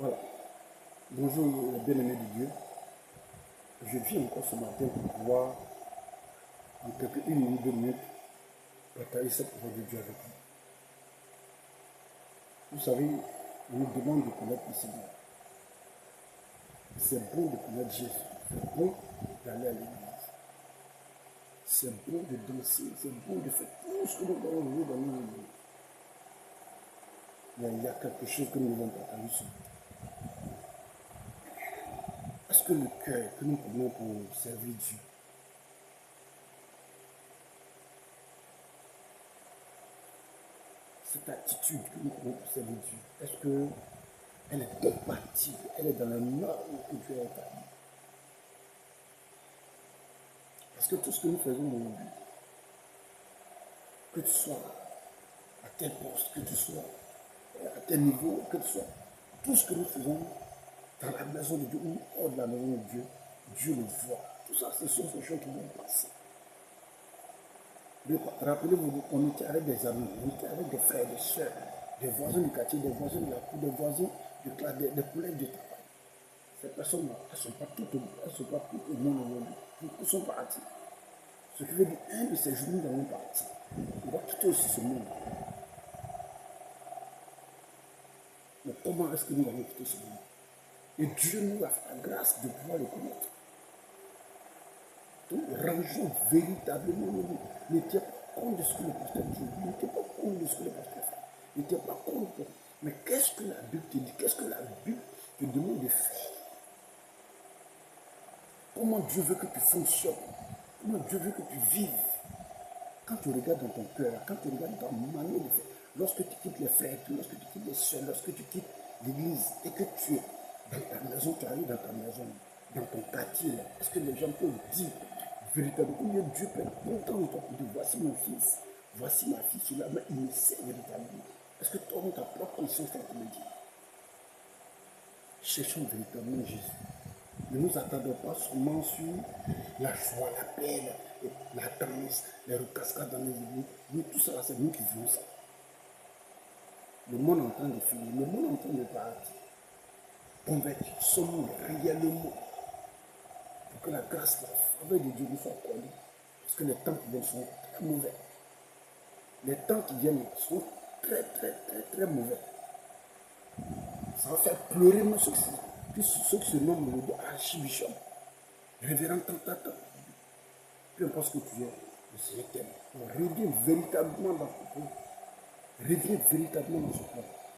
Voilà. Bonjour, les bien-aimés de Dieu. Je viens encore ce matin pour pouvoir, en quelques 1 minute, 2 minutes, partager cette parole de Dieu avec vous. Vous savez, on nous demande de connaître le Seigneur. C'est bon de connaître Jésus. C'est bon d'aller à l'église. C'est bon de danser. C'est bon de faire tout ce que nous avons vu dans nos vies. Mais il y a quelque chose que nous devons partager sur. Est-ce que le cœur que nous prenons pour servir Dieu, cette attitude que nous prenons pour servir Dieu, est-ce qu'elle est compatible, elle est dans la norme que Dieu a établie? Parce que tout ce que nous faisons aujourd'hui, que tu sois à tel poste, que tu sois à tel niveau, que tu sois, tout ce que nous faisons dans la maison de Dieu ou hors de la maison de Dieu, Dieu le voit. Tout ça, ce sont ces choses qui vont passer. Rappelez-vous, on était avec des amis, on était avec des frères, des soeurs, des voisins du quartier, des voisins de la cour, des voisins de classe, des collègues de travail. Ces personnes-là, elles ne sont pas toutes au monde aujourd'hui. Beaucoup sont partis. Ce qui veut dire un de ces jours, nous allons partir. On va quitter aussi ce monde. Mais comment est-ce que nous allons quitter ce monde? Et Dieu nous a fait la grâce de pouvoir le connaître. Donc, rangeons véritablement nos vies. N'étiez pas compte de ce que le pasteur dit. N'étiez pas compte de ce que le pasteur fait. N'étiez pas compte de... Mais qu'est-ce que la Bible te dit? Qu'est-ce que la Bible te demande de faire? Comment Dieu veut que tu fonctionnes? Comment Dieu veut que tu vives? Quand tu regardes dans ton cœur, quand tu regardes dans ta manière de faire, lorsque tu quittes les frères, lorsque tu quittes les soeurs, lorsque tu quittes l'église et que tu es dans ta maison, tu arrives dans ta maison, dans ton quartier, est-ce que les gens peuvent dire véritablement, combien Dieu peut être content de toi pour dire voici mon fils, voici ma fille, cela, mais il me sert véritablement. Est-ce que toi, dans ta propre conscience, tu peux le dire? Cherchons véritablement Jésus. Ne nous attendons pas seulement sur la joie, la paix, la danse, les recascades dans les églises. Mais tout ça, c'est nous qui voulons ça. Le monde est en train de finir, le monde est en train de partir. Convertis, sommes-nous réellement pour que la grâce, la faveur de Dieu nous soit accordée. Parce que les temps qui viennent sont très mauvais. Les temps qui viennent sont très, très, très, très mauvais. Ça va faire pleurer nous ceux qui se nomment de archibishop, révérend tant. Peu importe ce que tu es, le Seigneur t'aime. On revient véritablement dans ce point. Reviens véritablement dans ce point.